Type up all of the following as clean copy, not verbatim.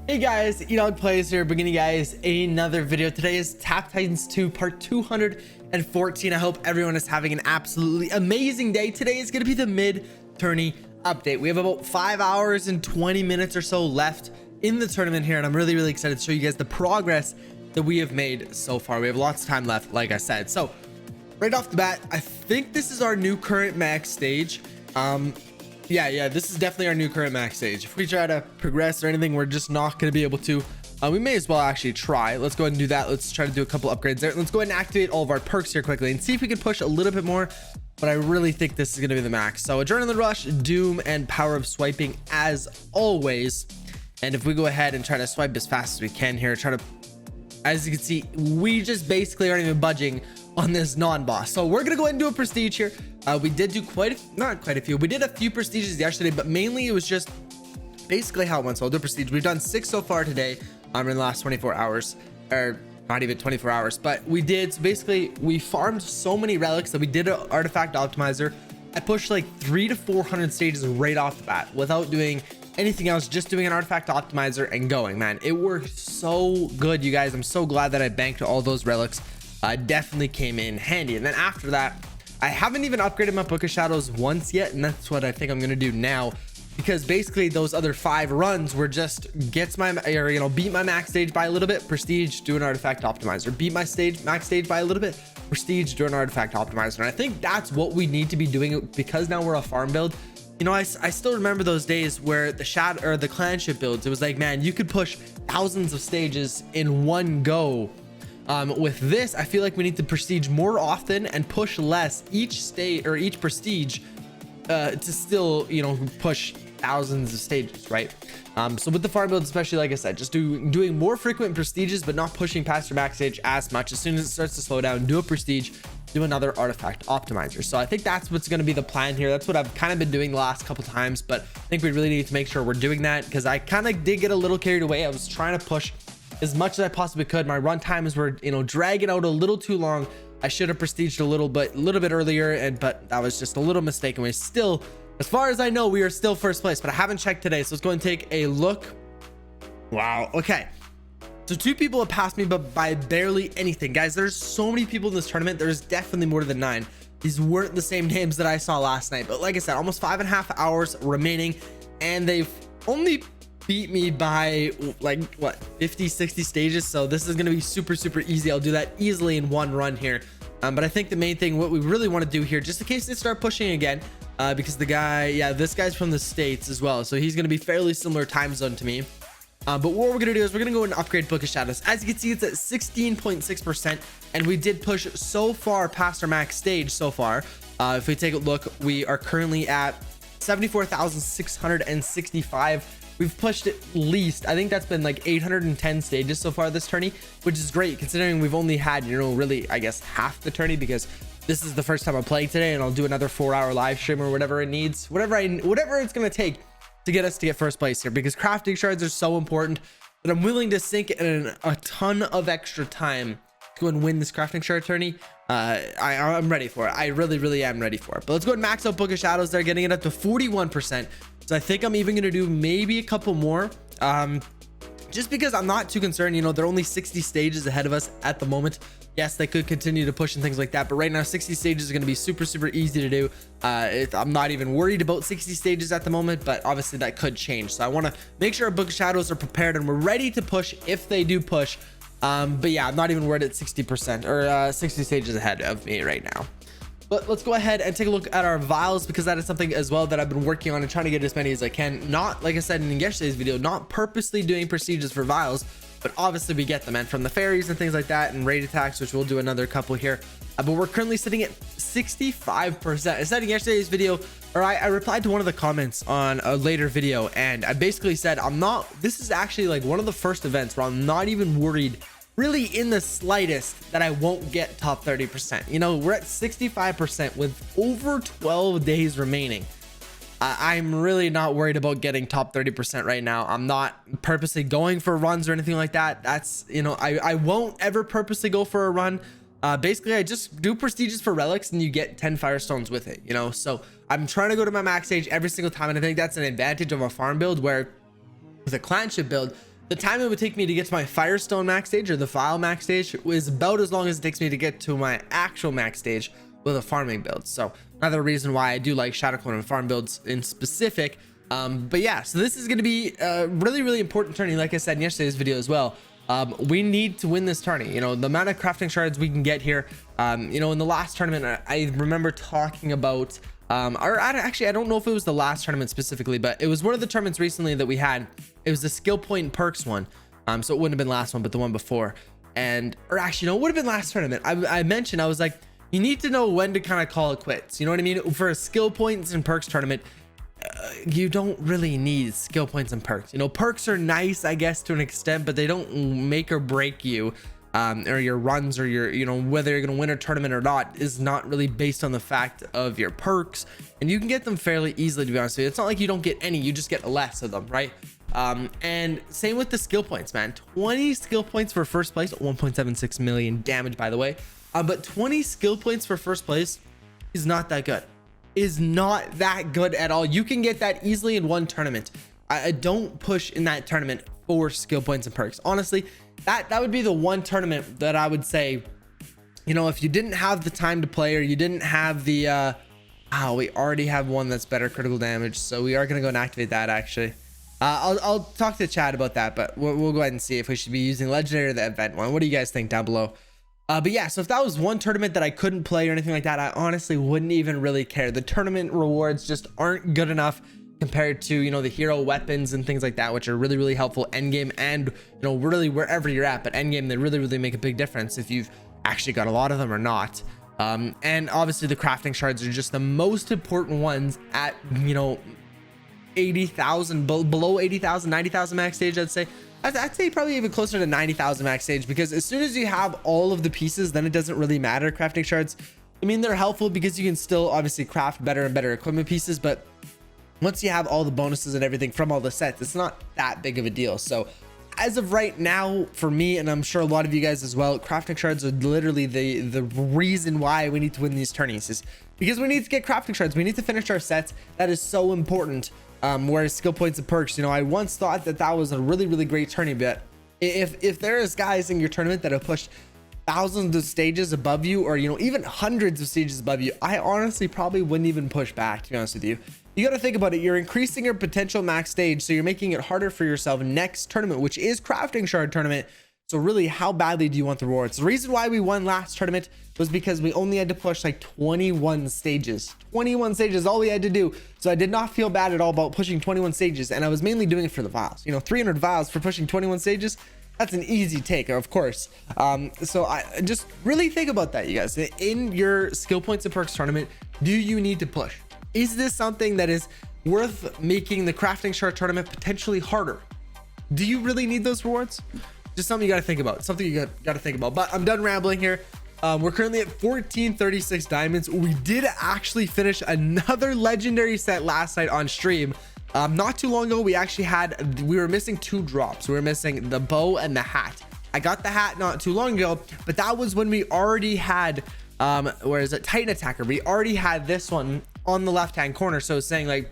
Hey guys, EdogPlays here, bringing you guys another video. Today is Tap Titans 2 part 214. I hope everyone is having an absolutely amazing day. Today is going to be the mid-tourney update. We have about 5 hours and 20 minutes or so left in the tournament here, and I'm really excited to show you guys the progress that we have made so far. We have lots of time left, like I said. So right off the bat, I think this is our new current max stage. Yeah, this is definitely our new current max stage. If we try to progress or anything, we're just not going to be able to. We may as well actually try. Let's go ahead and do that. Let's try to do a couple upgrades there. Let's go ahead and activate all of our perks here quickly and see if we can push a little bit more. But I really think this is going to be the max. So Adrenaline Rush, Doom, and Power of Swiping as always. And if we go ahead and try to swipe as fast as we can here, as you can see, we just basically aren't even budging on this non-boss. So we're gonna go ahead and do a prestige here. We did do not quite a few. We did a few prestiges yesterday, but mainly it was just basically how it went. So I'll do prestige. We've done 6 so far today in the last 24 hours, or not even 24 hours, but we did. So basically we farmed so many relics that we did an artifact optimizer. I pushed like 300 to 400 stages right off the bat without doing anything else, just doing an artifact optimizer and going. Man, it worked so good, you guys. I'm so glad that I banked all those relics. Definitely came in handy. And then after that, I haven't even upgraded my Book of Shadows once yet, and that's what I think I'm gonna do now, because basically those other 5 runs were just beat my max stage by a little bit, prestige, do an artifact optimizer, beat my max stage by a little bit, prestige, do an artifact optimizer. And I think that's what we need to be doing, because now we're a farm build. I still remember those days where the clanship builds, it was like, man, you could push thousands of stages in one go. With this, I feel like we need to prestige more often and push less each stage or each prestige to still, push thousands of stages, right? So with the farm build, especially, like I said, just doing more frequent prestiges, but not pushing past your max stage as much. As soon as it starts to slow down, do a prestige, do another artifact optimizer. So I think that's what's going to be the plan here. That's what I've kind of been doing the last couple times, but I think we really need to make sure we're doing that, because I kind of did get a little carried away. I was trying to push as much as I possibly could. My run times were, dragging out a little too long. I should have prestiged a little bit earlier, but that was just a little mistake. And we're still, as far as I know, we are still first place, but I haven't checked today. So let's go and take a look. Wow. Okay. So 2 people have passed me, but by barely anything. Guys, there's so many people in this tournament. There's definitely more than 9. These weren't the same names that I saw last night, but like I said, almost 5.5 hours remaining, and they've only beat me by like what, 50-60 stages. So this is going to be super easy. I'll do that easily in one run here. But I think the main thing, what we really want to do here, just in case they start pushing again, because the guy, this guy's from the States as well, so he's going to be fairly similar time zone to me. But what we're going to do is we're going to go and upgrade Book of Shadows. As you can see, it's at 16.6%, and we did push so far past our max stage so far. If we take a look, we are currently at 74,665. We've pushed at least, I think that's been like 810 stages so far this tourney, which is great considering we've only had, really, I guess, half the tourney, because this is the first time I'm playing today, and I'll do another 4-hour live stream or whatever it needs, whatever it's going to take to get us to get first place here, because crafting shards are so important that I'm willing to sink in a ton of extra time to go and win this crafting shard tourney. I'm ready for it. I really am ready for it. But let's go and max out Book of Shadows. They're getting it up to 41%. So I think I'm even going to do maybe a couple more, just because I'm not too concerned. They're only 60 stages ahead of us at the moment. Yes, they could continue to push and things like that, but right now 60 stages are going to be super easy to do. I'm not even worried about 60 stages at the moment, but obviously that could change. So I want to make sure our Book of Shadows are prepared and we're ready to push if they do push. But yeah, I'm not even worried at 60% or 60 stages ahead of me right now. But let's go ahead and take a look at our vials, because that is something as well that I've been working on and trying to get as many as I can. Not, like I said in yesterday's video, not purposely doing prestiges for vials, but obviously we get them, and from the fairies and things like that, and raid attacks, which we'll do another couple here. But we're currently sitting at 65%. I said in yesterday's video, or I replied to one of the comments on a later video, and I basically said this is actually like one of the first events where I'm not even worried really in the slightest that I won't get top 30%. We're at 65% with over 12 days remaining. I'm really not worried about getting top 30% right now. I'm not purposely going for runs or anything like that. That's, I won't ever purposely go for a run. Basically I just do prestiges for relics and you get 10 firestones with it, so I'm trying to go to my max stage every single time, and I think that's an advantage of a farm build, where with a clanship build, The time it would take me to get to my Firestone max stage or the File max stage was about as long as it takes me to get to my actual max stage with a farming build. So another reason why I do like Shadow Clone and farm builds in specific. But yeah, so this is going to be a really important tourney. Like I said in yesterday's video as well, we need to win this tourney. You know, the amount of crafting shards we can get here. You know, in the last tournament, I remember talking about, actually, I don't know if it was the last tournament specifically, but it was one of the tournaments recently that we had. It was the skill point and perks one. So it wouldn't have been last one, but the one before. Or actually, no, it would have been last tournament. I mentioned, I was like, you need to know when to kind of call it quits. You know what I mean? For a skill points and perks tournament, you don't really need skill points and perks. You know, perks are nice, I guess, to an extent, but they don't make or break you, or your runs, or your, you know, whether you're gonna win a tournament or not is not really based on the fact of your perks, and you can get them fairly easily, to be honest with you. It's not like you don't get any, you just get less of them, right? And same with the skill points, man. 20 skill points for first place, 1.76 million damage, by the way. But 20 skill points for first place is not that good. Is not that good at all. You can get that easily in one tournament. I don't push in that tournament for skill points and perks. Honestly, that would be the one tournament that I would say, you know, if you didn't have the time to play, or you didn't have the we already have one that's better critical damage, so we are gonna go and activate that. Actually, I'll talk to chat about that, but we'll go ahead and see if we should be using legendary or the event one. What do you guys think down below? But yeah, so if that was one tournament that I couldn't play or anything like that, I honestly wouldn't even really care. The tournament rewards just aren't good enough compared to, you know, the hero weapons and things like that, which are really helpful end game, and, you know, really wherever you're at. But end game, they really make a big difference if you've actually got a lot of them or not. And obviously the crafting shards are just the most important ones at, you know, 80,000, below 80,000, 90,000 max stage. I'd say probably even closer to 90,000 max stage, because as soon as you have all of the pieces, then it doesn't really matter. Crafting shards, I mean, they're helpful because you can still obviously craft better and better equipment pieces, but once you have all the bonuses and everything from all the sets, it's not that big of a deal. So as of right now, for me, and I'm sure a lot of you guys as well, crafting shards are literally the reason why we need to win these tourneys, is because we need to get crafting shards. We need to finish our sets. That is so important. Whereas skill points and perks, you know, I once thought that was a really great tourney, but if there is guys in your tournament that have pushed thousands of stages above you, or, you know, even hundreds of stages above you, I honestly probably wouldn't even push back, to be honest with you. You got to think about it. You're increasing your potential max stage, so you're making it harder for yourself next tournament, which is crafting shard tournament. So really, how badly do you want the rewards? The reason why we won last tournament was because we only had to push like 21 stages. 21 stages, all we had to do. So I did not feel bad at all about pushing 21 stages, and I was mainly doing it for the vials. You know, 300 vials for pushing 21 stages, that's an easy take, of course. So I just really think about that, you guys. In your skill points and perks tournament, do you need to push? Is this something that is worth making the crafting shard tournament potentially harder? Do you really need those rewards? Just something you got to think about. Something you got to think about. But I'm done rambling here. We're currently at 1436 diamonds. We did actually finish another legendary set last night on stream. Not too long ago, we were missing 2 drops. We were missing the bow and the hat. I got the hat not too long ago, but that was when we already had, where is it? Titan Attacker. We already had this one on the left-hand corner. So it's saying like,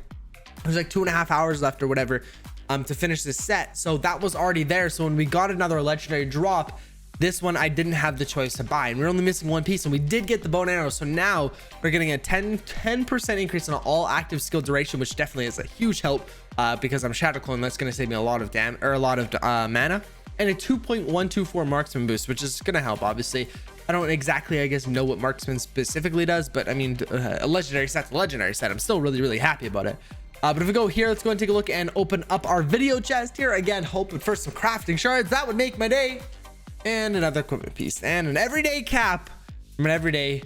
there's like 2.5 hours left or whatever to finish this set. So that was already there. So when we got another legendary drop, this one I didn't have the choice to buy, and we're only missing 1 piece, and we did get the bow and arrow. So now we're getting a 10% increase on all active skill duration, which definitely is a huge help, because I'm Shadow Clone. That's going to save me a lot of mana, and a 2.124 marksman boost, which is going to help. Obviously, I don't exactly, I guess, know what marksman specifically does, but I mean, a legendary set's a legendary set. I'm still really happy about it. But if we go here, let's go and take a look and open up our video chest here. Again, hoping for some crafting shards. That would make my day. And another equipment piece and an everyday cap from an everyday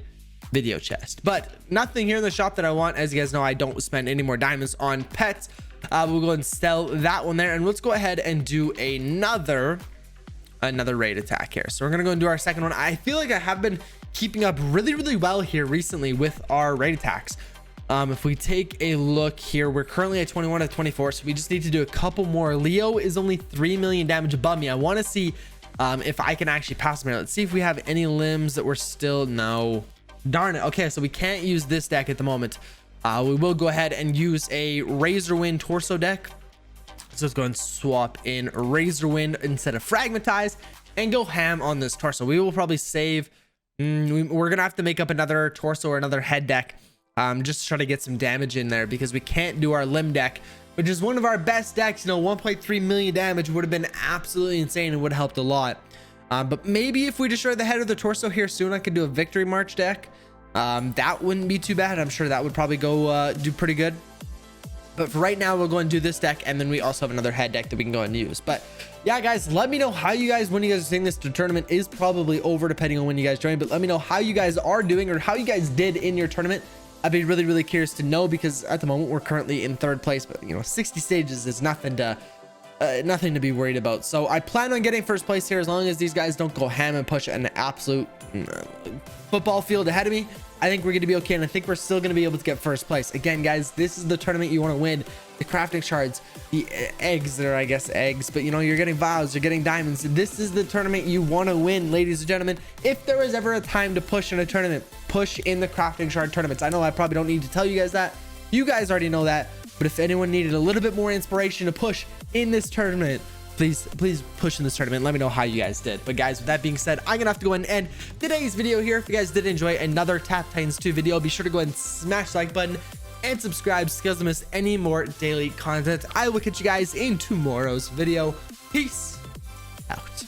video chest. But nothing here in the shop that I want. As you guys know, I don't spend any more diamonds on pets. We'll go and sell that one there. And let's go ahead and do another raid attack here. So we're going to go and do our second one. I feel like I have been keeping up really well here recently with our raid attacks. If we take a look here, we're currently at 21 of 24, so we just need to do a couple more. Leo is only 3 million damage above me. I want to see if I can actually pass him here. Let's see if we have any limbs that we're still, no, darn it. Okay, so we can't use this deck at the moment. We will go ahead and use a Razorwind torso deck. So let's go and swap in Razor Wind instead of Fragmentize and go ham on this torso. We will probably save. We're gonna have to make up another torso or another head deck, just to try to get some damage in there, because we can't do our limb deck, which is one of our best decks. You know, 1.3 million damage would have been absolutely insane and would have helped a lot. But maybe if we destroy the head of the torso here soon, I could do a Victory March deck. That wouldn't be too bad. I'm sure that would probably go do pretty good. But for right now, we'll go and do this deck, and then we also have another head deck that we can go and use. But yeah, guys, let me know how you guys, when you guys are seeing this, the tournament is probably over depending on when you guys join, but let me know how you guys are doing or how you guys did in your tournament. I'd be really, really curious to know, because at the moment we're currently in 3rd place, but you know, 60 stages is nothing to be worried about. So I plan on getting 1st place here, as long as these guys don't go ham and push an absolute football field ahead of me. I think we're going to be okay, and I think we're still going to be able to get 1st place. Again, guys, this is the tournament you want to win. The crafting shards, the eggs that are, I guess, eggs, but you know, you're getting vials, you're getting diamonds. This is the tournament you want to win, ladies and gentlemen. If there was ever a time to push in a tournament, push in the crafting shard tournaments. I know I probably don't need to tell you guys that. You guys already know that. But if anyone needed a little bit more inspiration to push in this tournament, please push in this tournament. Let me know how you guys did. But guys, with that being said, I'm gonna have to go ahead and end today's video here. If you guys did enjoy another Tap Titans 2 video, be sure to go ahead and smash the like button and subscribe so you guys don't miss any more daily content. I will catch you guys in tomorrow's video. Peace out.